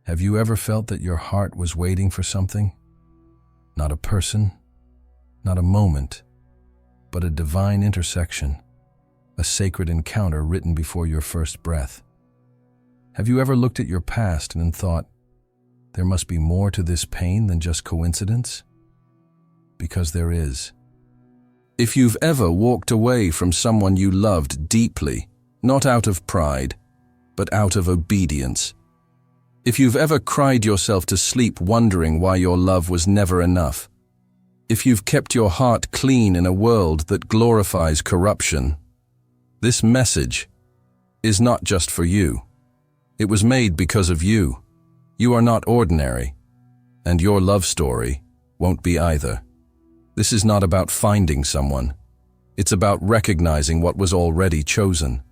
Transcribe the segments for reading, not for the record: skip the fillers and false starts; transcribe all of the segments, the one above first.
Have you ever felt that your heart was waiting for something? Not a person, not a moment, but a divine intersection, a sacred encounter written before your first breath. Have you ever looked at your past and thought, there must be more to this pain than just coincidence? Because there is. If you've ever walked away from someone you loved deeply, not out of pride, but out of obedience. If you've ever cried yourself to sleep wondering why your love was never enough. If you've kept your heart clean in a world that glorifies corruption. This message is not just for you. It was made because of you. You are not ordinary, and your love story won't be either. This is not about finding someone. It's about recognizing what was already chosen.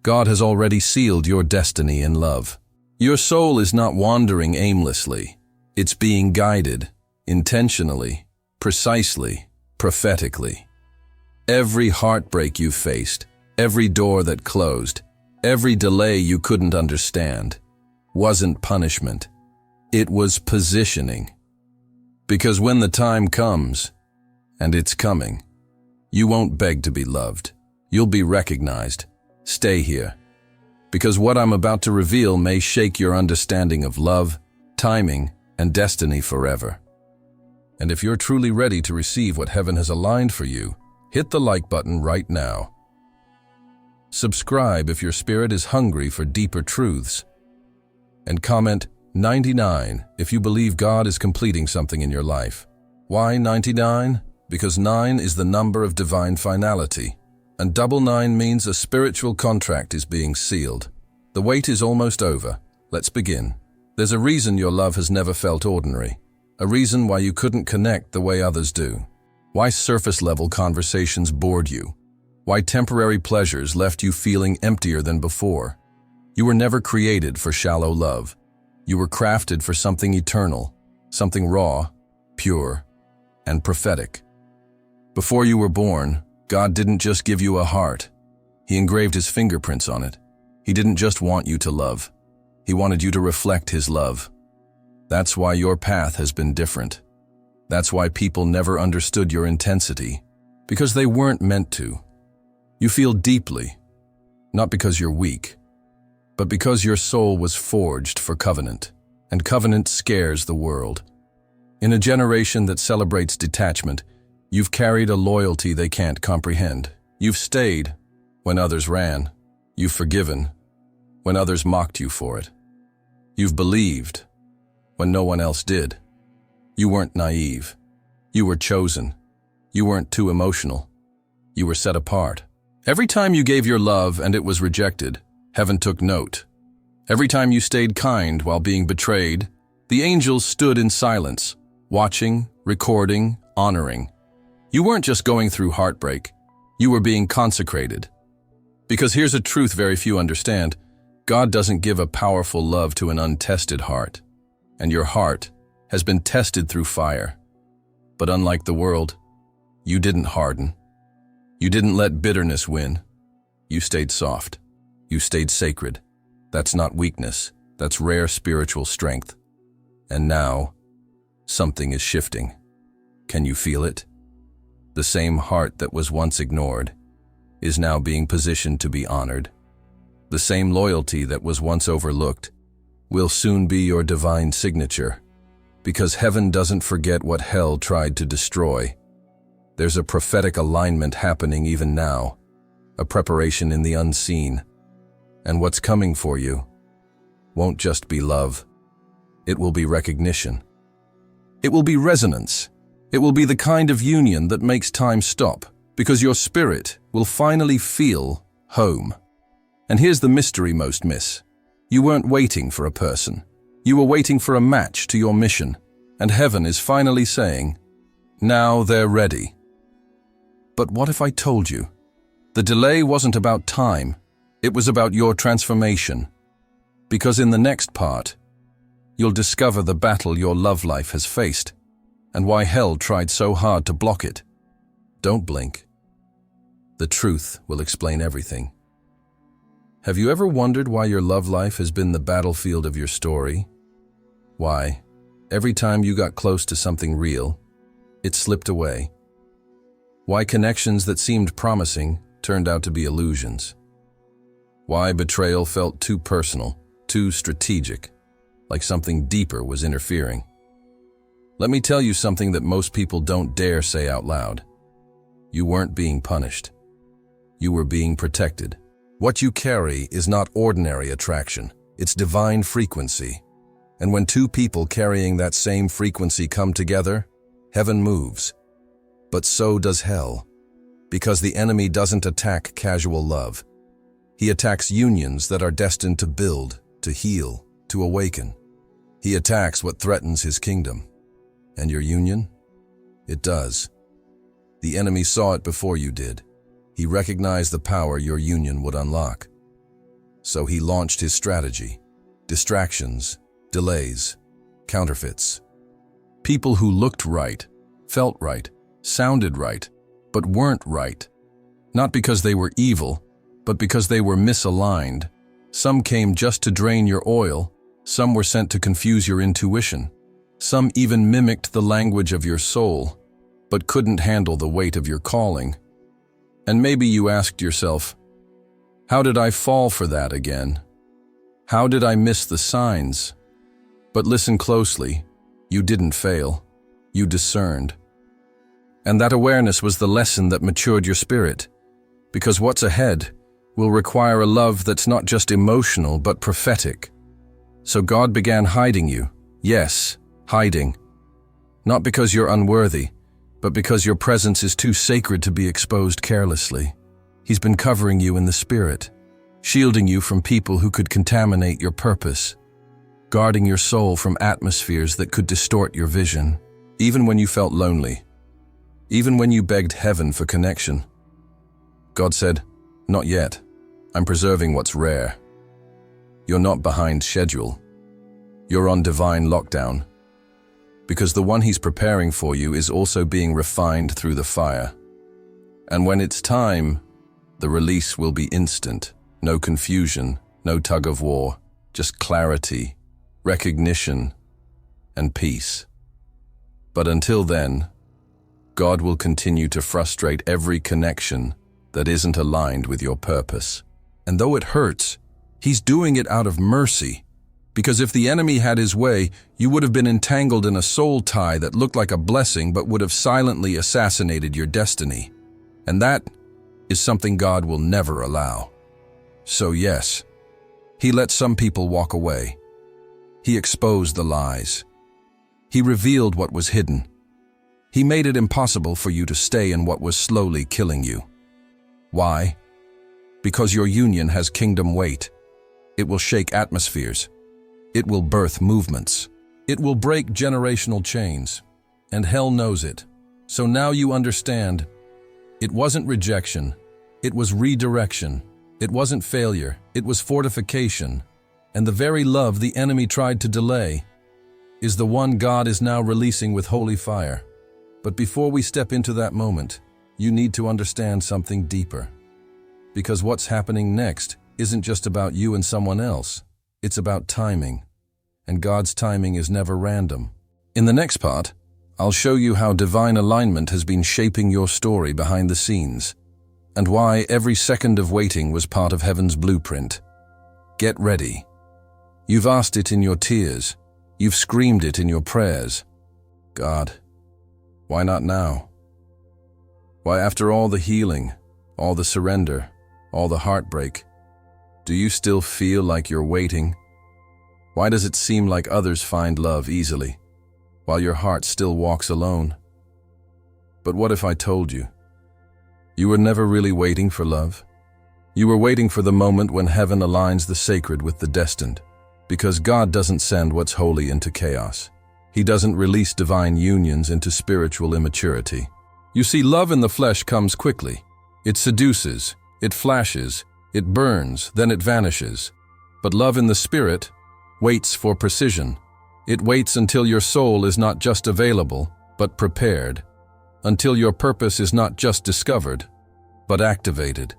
God has already sealed your destiny in love. Your soul is not wandering aimlessly. It's being guided, intentionally, precisely, prophetically. Every heartbreak you faced, every door that closed, every delay you couldn't understand, wasn't punishment. It was positioning. Because when the time comes, and it's coming, you won't beg to be loved. You'll be recognized. Stay here. Because what I'm about to reveal may shake your understanding of love, timing, and destiny forever. And if you're truly ready to receive what heaven has aligned for you, hit the like button right now. Subscribe if your spirit is hungry for deeper truths. And comment 99 if you believe God is completing something in your life. Why 99? Because 9 is the number of divine finality. And 99 means a spiritual contract is being sealed. The wait is almost over. Let's begin. There's a reason your love has never felt ordinary. A reason why you couldn't connect the way others do. Why surface-level conversations bored you. Why temporary pleasures left you feeling emptier than before. You were never created for shallow love. You were crafted for something eternal, something raw, pure, and prophetic. Before you were born, God didn't just give you a heart. He engraved His fingerprints on it. He didn't just want you to love. He wanted you to reflect His love. That's why your path has been different. That's why people never understood your intensity, because they weren't meant to. You feel deeply, not because you're weak, but because your soul was forged for covenant, and covenant scares the world. In a generation that celebrates detachment, you've carried a loyalty they can't comprehend. You've stayed when others ran. You've forgiven when others mocked you for it. You've believed when no one else did. You weren't naive. You were chosen. You weren't too emotional. You were set apart. Every time you gave your love and it was rejected, heaven took note. Every time you stayed kind while being betrayed, the angels stood in silence, watching, recording, honoring. You weren't just going through heartbreak. You were being consecrated. Because here's a truth very few understand. God doesn't give a powerful love to an untested heart. And your heart has been tested through fire. But unlike the world, you didn't harden. You didn't let bitterness win. You stayed soft. You stayed sacred. That's not weakness. That's rare spiritual strength. And now, something is shifting. Can you feel it? The same heart that was once ignored is now being positioned to be honored. The same loyalty that was once overlooked will soon be your divine signature. Because heaven doesn't forget what hell tried to destroy. There's a prophetic alignment happening even now, a preparation in the unseen. And what's coming for you won't just be love. It will be recognition. It will be resonance. It will be the kind of union that makes time stop, because your spirit will finally feel home. And here's the mystery most miss. You weren't waiting for a person. You were waiting for a match to your mission. And heaven is finally saying, now they're ready. But what if I told you? The delay wasn't about time. It was about your transformation. Because in the next part, you'll discover the battle your love life has faced, and why hell tried so hard to block it. Don't blink. The truth will explain everything. Have you ever wondered why your love life has been the battlefield of your story? Why? Every time you got close to something real, it slipped away. Why connections that seemed promising turned out to be illusions? Why betrayal felt too personal, too strategic, like something deeper was interfering? Let me tell you something that most people don't dare say out loud. You weren't being punished. You were being protected. What you carry is not ordinary attraction, it's divine frequency. And when two people carrying that same frequency come together, heaven moves. But so does hell, because the enemy doesn't attack casual love. He attacks unions that are destined to build, to heal, to awaken. He attacks what threatens his kingdom. And your union? It does. The enemy saw it before you did. He recognized the power your union would unlock. So he launched his strategy. Distractions, delays, counterfeits. People who looked right, felt right, sounded right, but weren't right. Not because they were evil, but because they were misaligned. Some came just to drain your oil, some were sent to confuse your intuition. Some even mimicked the language of your soul, but couldn't handle the weight of your calling. And maybe you asked yourself, how did I fall for that again? How did I miss the signs? But listen closely, you didn't fail, you discerned. And that awareness was the lesson that matured your spirit, because what's ahead will require a love that's not just emotional but prophetic. So God began hiding you, yes, hiding. Not because you're unworthy, but because your presence is too sacred to be exposed carelessly. He's been covering you in the spirit, shielding you from people who could contaminate your purpose, guarding your soul from atmospheres that could distort your vision. Even when you felt lonely, even when you begged heaven for connection, God said, not yet. I'm preserving what's rare. You're not behind schedule. You're on divine lockdown. Because the one he's preparing for you is also being refined through the fire. And when it's time, the release will be instant. No confusion, no tug of war, just clarity, recognition, and peace. But until then, God will continue to frustrate every connection that isn't aligned with your purpose. And though it hurts, he's doing it out of mercy. Because if the enemy had his way, you would have been entangled in a soul tie that looked like a blessing but would have silently assassinated your destiny. And that is something God will never allow. So yes, he let some people walk away. He exposed the lies. He revealed what was hidden. He made it impossible for you to stay in what was slowly killing you. Why? Because your union has kingdom weight. It will shake atmospheres. It will birth movements. It will break generational chains. And hell knows it. So now you understand. It wasn't rejection. It was redirection. It wasn't failure. It was fortification. And the very love the enemy tried to delay is the one God is now releasing with holy fire. But before we step into that moment, you need to understand something deeper. Because what's happening next isn't just about you and someone else. It's about timing. And God's timing is never random. In the next part, I'll show you how divine alignment has been shaping your story behind the scenes, and why every second of waiting was part of heaven's blueprint. Get ready. You've asked it in your tears. You've screamed it in your prayers. God, why not now? Why, after all the healing, all the surrender, all the heartbreak, do you still feel like you're waiting? Why does it seem like others find love easily, while your heart still walks alone? But what if I told you? You were never really waiting for love. You were waiting for the moment when heaven aligns the sacred with the destined. Because God doesn't send what's holy into chaos. He doesn't release divine unions into spiritual immaturity. You see, love in the flesh comes quickly. It seduces, it flashes, it burns, then it vanishes. But love in the spirit waits for precision. It waits until your soul is not just available, but prepared. Until your purpose is not just discovered, but activated.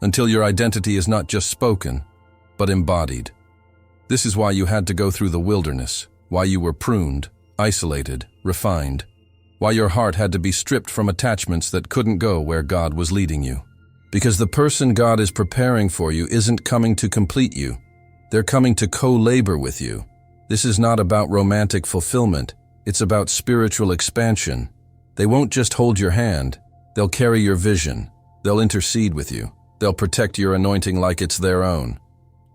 Until your identity is not just spoken, but embodied. This is why you had to go through the wilderness, why you were pruned, isolated, refined, why your heart had to be stripped from attachments that couldn't go where God was leading you. Because the person God is preparing for you isn't coming to complete you. They're coming to co-labor with you. This is not about romantic fulfillment. It's about spiritual expansion. They won't just hold your hand. They'll carry your vision. They'll intercede with you. They'll protect your anointing like it's their own.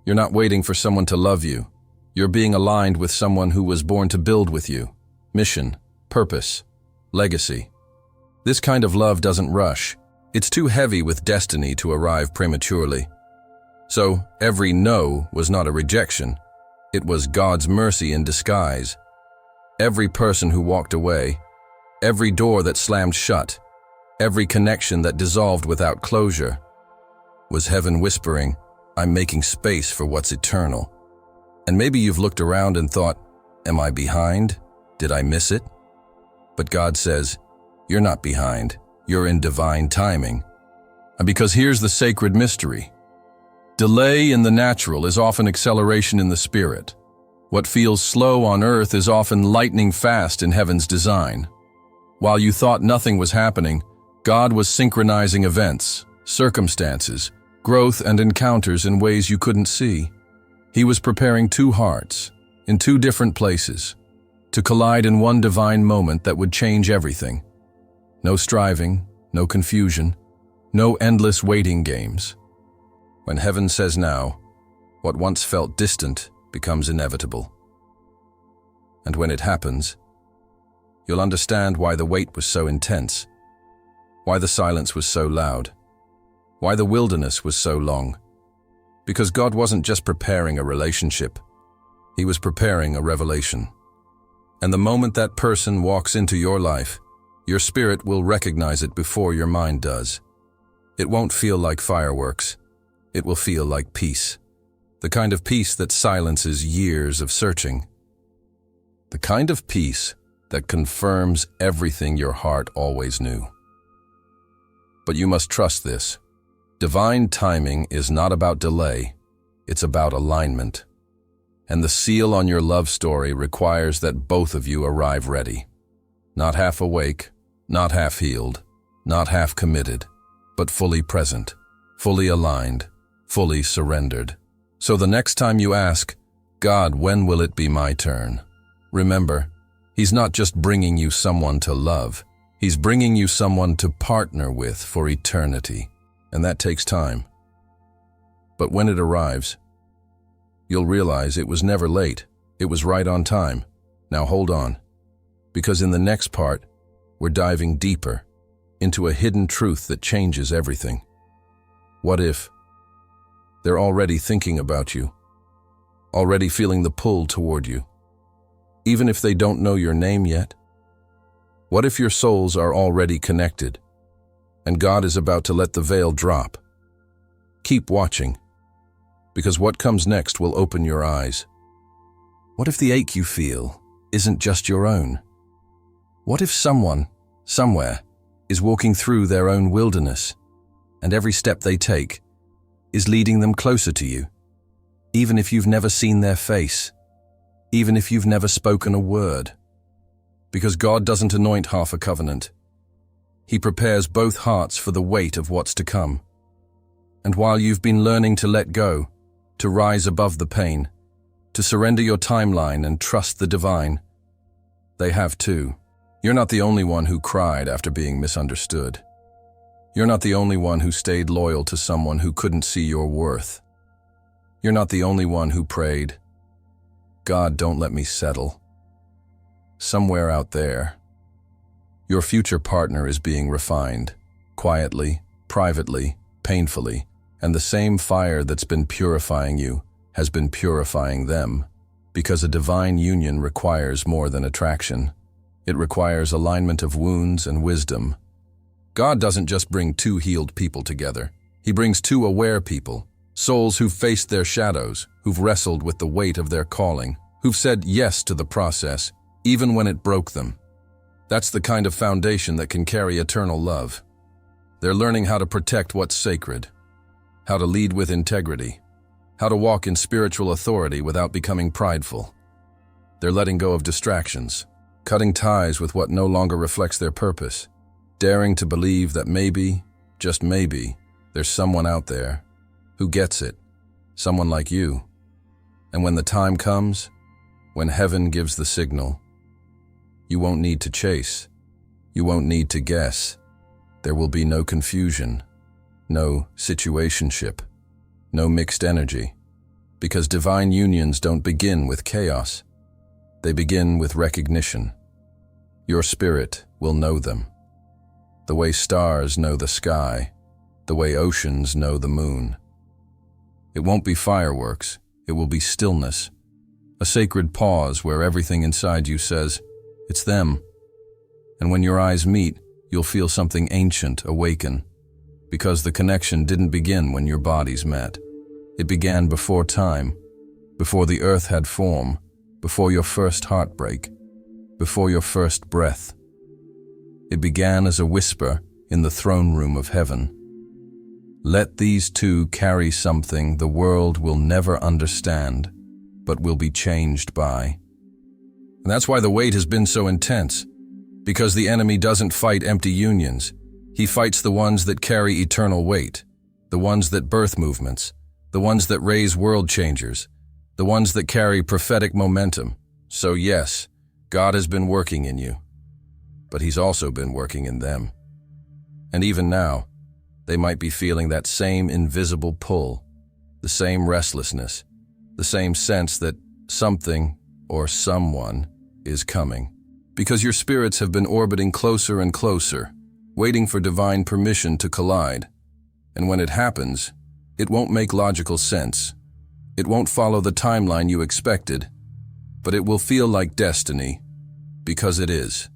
You're not waiting for someone to love you. You're being aligned with someone who was born to build with you. Mission, purpose, legacy. This kind of love doesn't rush. It's too heavy with destiny to arrive prematurely. So, every no was not a rejection. It was God's mercy in disguise. Every person who walked away, every door that slammed shut, every connection that dissolved without closure, was heaven whispering, I'm making space for what's eternal. And maybe you've looked around and thought, am I behind? Did I miss it? But God says, you're not behind. You're in divine timing. And because here's the sacred mystery. Delay in the natural is often acceleration in the spirit. What feels slow on earth is often lightning fast in heaven's design. While you thought nothing was happening, God was synchronizing events, circumstances, growth and encounters in ways you couldn't see. He was preparing two hearts, in two different places, to collide in one divine moment that would change everything. No striving, no confusion, no endless waiting games. When heaven says now, what once felt distant becomes inevitable. And when it happens, you'll understand why the wait was so intense, why the silence was so loud, why the wilderness was so long. Because God wasn't just preparing a relationship, He was preparing a revelation. And the moment that person walks into your life, your spirit will recognize it before your mind does. It won't feel like fireworks. It will feel like peace. The kind of peace that silences years of searching. The kind of peace that confirms everything your heart always knew. But you must trust this. Divine timing is not about delay, it's about alignment. And the seal on your love story requires that both of you arrive ready. Not half awake, not half healed, not half committed, but fully present, fully aligned, fully surrendered. So the next time you ask, God, when will it be my turn? Remember, He's not just bringing you someone to love, He's bringing you someone to partner with for eternity. And that takes time. But when it arrives, you'll realize it was never late. It was right on time. Now hold on, because in the next part, we're diving deeper into a hidden truth that changes everything. What if they're already thinking about you, already feeling the pull toward you, even if they don't know your name yet? What if your souls are already connected, and God is about to let the veil drop? Keep watching, because what comes next will open your eyes. What if the ache you feel isn't just your own? What if someone, somewhere, is walking through their own wilderness, and every step they take is leading them closer to you, even if you've never seen their face, even if you've never spoken a word? Because God doesn't anoint half a covenant. He prepares both hearts for the weight of what's to come. And while you've been learning to let go, to rise above the pain, to surrender your timeline and trust the divine, they have too. You're not the only one who cried after being misunderstood. You're not the only one who stayed loyal to someone who couldn't see your worth. You're not the only one who prayed, God, don't let me settle. Somewhere out there, your future partner is being refined, quietly, privately, painfully, and the same fire that's been purifying you has been purifying them, because a divine union requires more than attraction. It requires alignment of wounds and wisdom. God doesn't just bring two healed people together. He brings two aware people, souls who've faced their shadows, who've wrestled with the weight of their calling, who've said yes to the process, even when it broke them. That's the kind of foundation that can carry eternal love. They're learning how to protect what's sacred, how to lead with integrity, how to walk in spiritual authority without becoming prideful. They're letting go of distractions, cutting ties with what no longer reflects their purpose, daring to believe that maybe, just maybe, there's someone out there who gets it, someone like you. And when the time comes, when heaven gives the signal, you won't need to chase. You won't need to guess. There will be no confusion, no situationship, no mixed energy, because divine unions don't begin with chaos. They begin with recognition. Your spirit will know them. The way stars know the sky, the way oceans know the moon. It won't be fireworks, it will be stillness, a sacred pause where everything inside you says, it's them. And when your eyes meet, you'll feel something ancient awaken, because the connection didn't begin when your bodies met. It began before time, before the earth had form, before your first heartbreak, before your first breath. It began as a whisper in the throne room of heaven. Let these two carry something the world will never understand, but will be changed by. And that's why the wait has been so intense, because the enemy doesn't fight empty unions. He fights the ones that carry eternal weight, the ones that birth movements, the ones that raise world changers, the ones that carry prophetic momentum. So yes, God has been working in you, but He's also been working in them. And even now, they might be feeling that same invisible pull, the same restlessness, the same sense that something or someone is coming. Because your spirits have been orbiting closer and closer, waiting for divine permission to collide. And when it happens, it won't make logical sense. It won't follow the timeline you expected, but it will feel like destiny, because it is.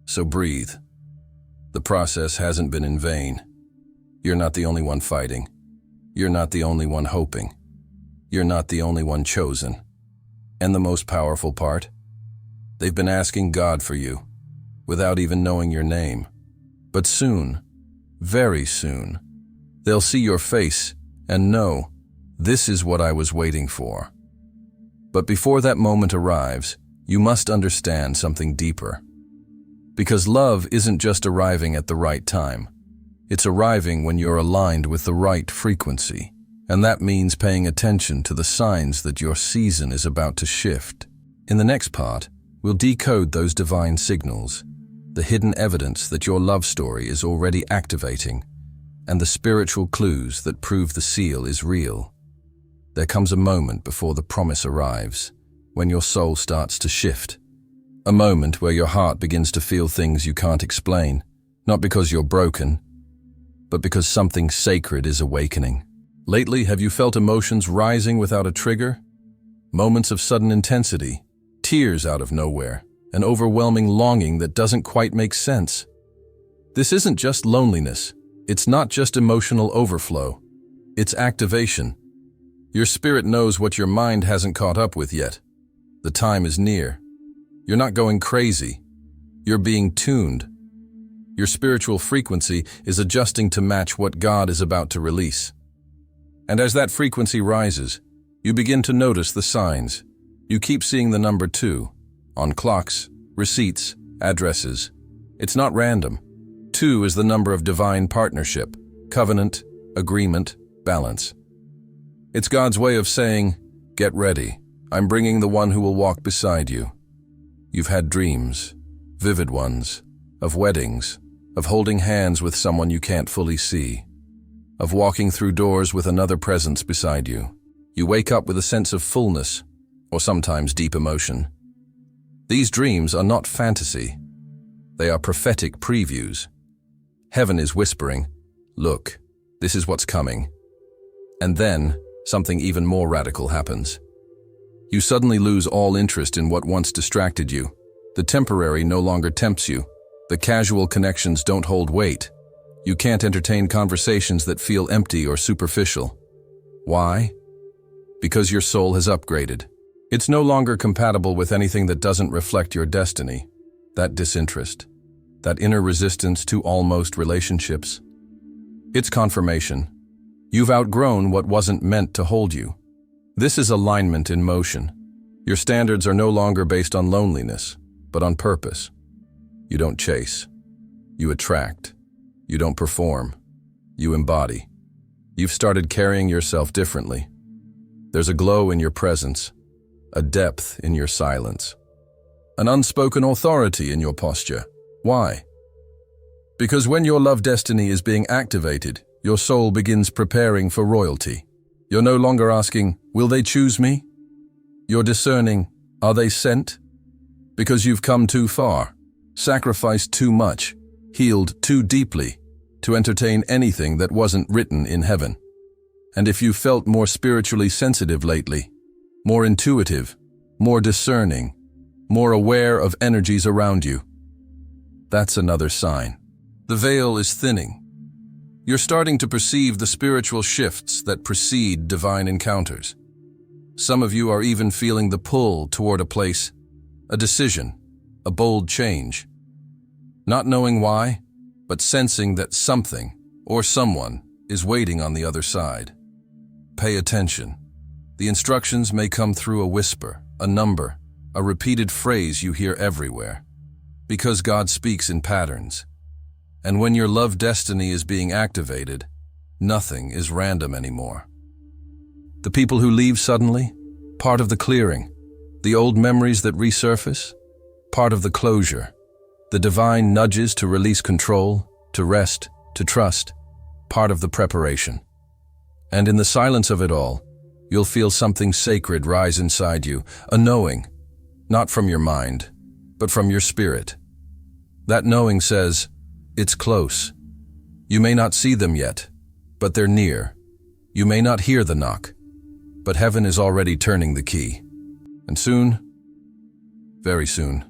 So breathe. The process hasn't been in vain. You're not the only one fighting. You're not the only one hoping. You're not the only one chosen. And the most powerful part? They've been asking God for you, without even knowing your name. But soon, very soon, they'll see your face and know, this is what I was waiting for. But before that moment arrives, you must understand something deeper. Because love isn't just arriving at the right time. It's arriving when you're aligned with the right frequency. And that means paying attention to the signs that your season is about to shift. In the next part, we'll decode those divine signals, the hidden evidence that your love story is already activating, and the spiritual clues that prove the seal is real. There comes a moment before the promise arrives, when your soul starts to shift. A moment where your heart begins to feel things you can't explain, not because you're broken, but because something sacred is awakening. Lately, have you felt emotions rising without a trigger? Moments of sudden intensity, tears out of nowhere, an overwhelming longing that doesn't quite make sense. This isn't just loneliness. It's not just emotional overflow. It's activation. Your spirit knows what your mind hasn't caught up with yet. The time is near. You're not going crazy. You're being tuned. Your spiritual frequency is adjusting to match what God is about to release. And as that frequency rises, you begin to notice the signs. You keep seeing the number 2 on clocks, receipts, addresses. It's not random. 2 is the number of divine partnership, covenant, agreement, balance. It's God's way of saying, get ready. I'm bringing the one who will walk beside you. You've had dreams, vivid ones, of weddings, of holding hands with someone you can't fully see, of walking through doors with another presence beside you. You wake up with a sense of fullness, or sometimes deep emotion. These dreams are not fantasy. They are prophetic previews. Heaven is whispering, look, this is what's coming. And then, something even more radical happens. You suddenly lose all interest in what once distracted you. The temporary no longer tempts you. The casual connections don't hold weight. You can't entertain conversations that feel empty or superficial. Why? Because your soul has upgraded. It's no longer compatible with anything that doesn't reflect your destiny. That disinterest, that inner resistance to almost relationships. It's confirmation. You've outgrown what wasn't meant to hold you. This is alignment in motion. Your standards are no longer based on loneliness, but on purpose. You don't chase. You attract. You don't perform. You embody. You've started carrying yourself differently. There's a glow in your presence, a depth in your silence, an unspoken authority in your posture. Why? Because when your love destiny is being activated, your soul begins preparing for royalty. You're no longer asking, will they choose me? You're discerning, are they sent? Because you've come too far, sacrificed too much, healed too deeply to entertain anything that wasn't written in heaven. And if you felt more spiritually sensitive lately, more intuitive, more discerning, more aware of energies around you, that's another sign. The veil is thinning. You're starting to perceive the spiritual shifts that precede divine encounters. Some of you are even feeling the pull toward a place, a decision, a bold change. Not knowing why, but sensing that something or someone is waiting on the other side. Pay attention. The instructions may come through a whisper, a number, a repeated phrase you hear everywhere. Because God speaks in patterns. And when your love destiny is being activated, nothing is random anymore. The people who leave suddenly, part of the clearing. The old memories that resurface, part of the closure. The divine nudges to release control, to rest, to trust, part of the preparation. And in the silence of it all, you'll feel something sacred rise inside you, a knowing, not from your mind, but from your spirit. That knowing says, it's close. You may not see them yet, but they're near. You may not hear the knock, but heaven is already turning the key. And soon, very soon,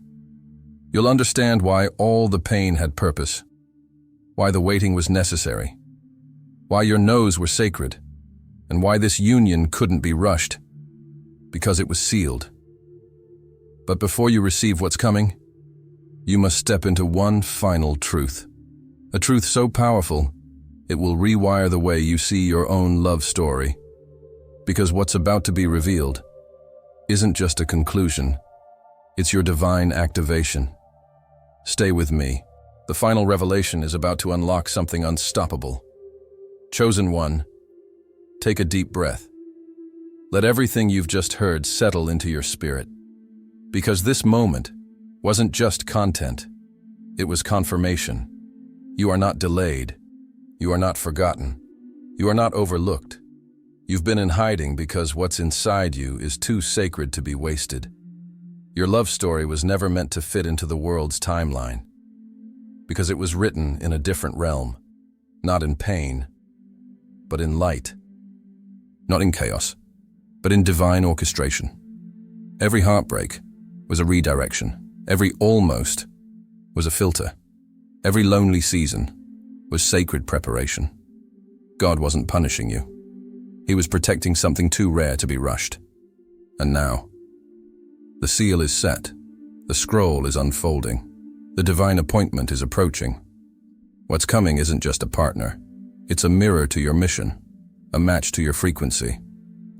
you'll understand why all the pain had purpose, why the waiting was necessary, why your no's were sacred, and why this union couldn't be rushed, because it was sealed. But before you receive what's coming, you must step into one final truth. A truth so powerful, it will rewire the way you see your own love story. Because what's about to be revealed isn't just a conclusion, it's your divine activation. Stay with me. The final revelation is about to unlock something unstoppable. Chosen one, take a deep breath. Let everything you've just heard settle into your spirit. Because this moment wasn't just content, it was confirmation. You are not delayed. You are not forgotten. You are not overlooked. You've been in hiding because what's inside you is too sacred to be wasted. Your love story was never meant to fit into the world's timeline, because it was written in a different realm, not in pain, but in light. Not in chaos, but in divine orchestration. Every heartbreak was a redirection. Every almost was a filter. Every lonely season was sacred preparation. God wasn't punishing you. He was protecting something too rare to be rushed. And now, the seal is set. The scroll is unfolding. The divine appointment is approaching. What's coming isn't just a partner. It's a mirror to your mission, a match to your frequency,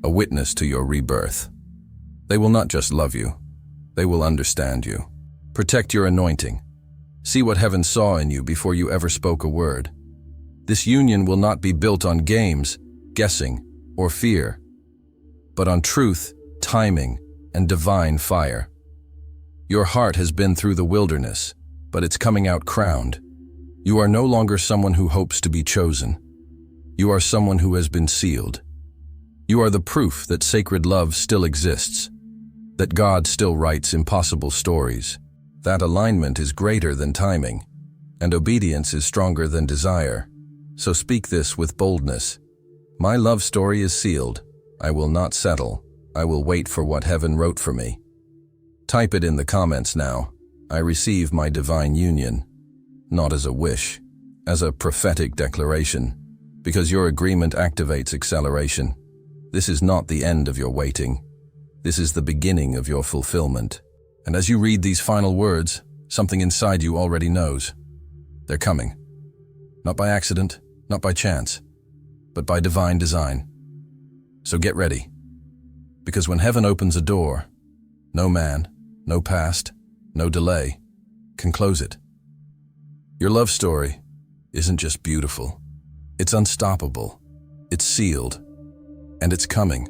a witness to your rebirth. They will not just love you. They will understand you. Protect your anointing. See what heaven saw in you before you ever spoke a word. This union will not be built on games, guessing, or fear, but on truth, timing, and divine fire. Your heart has been through the wilderness, but it's coming out crowned. You are no longer someone who hopes to be chosen. You are someone who has been sealed. You are the proof that sacred love still exists, that God still writes impossible stories. That alignment is greater than timing, and obedience is stronger than desire. So speak this with boldness. My love story is sealed. I will not settle. I will wait for what heaven wrote for me. Type it in the comments now. I receive my divine union, not as a wish, as a prophetic declaration, because your agreement activates acceleration. This is not the end of your waiting. This is the beginning of your fulfillment. And as you read these final words, something inside you already knows. They're coming. Not by accident, not by chance, but by divine design. So get ready. Because when heaven opens a door, No man, no past, no delay can close it. Your love story isn't just beautiful. It's unstoppable. It's sealed. And it's coming.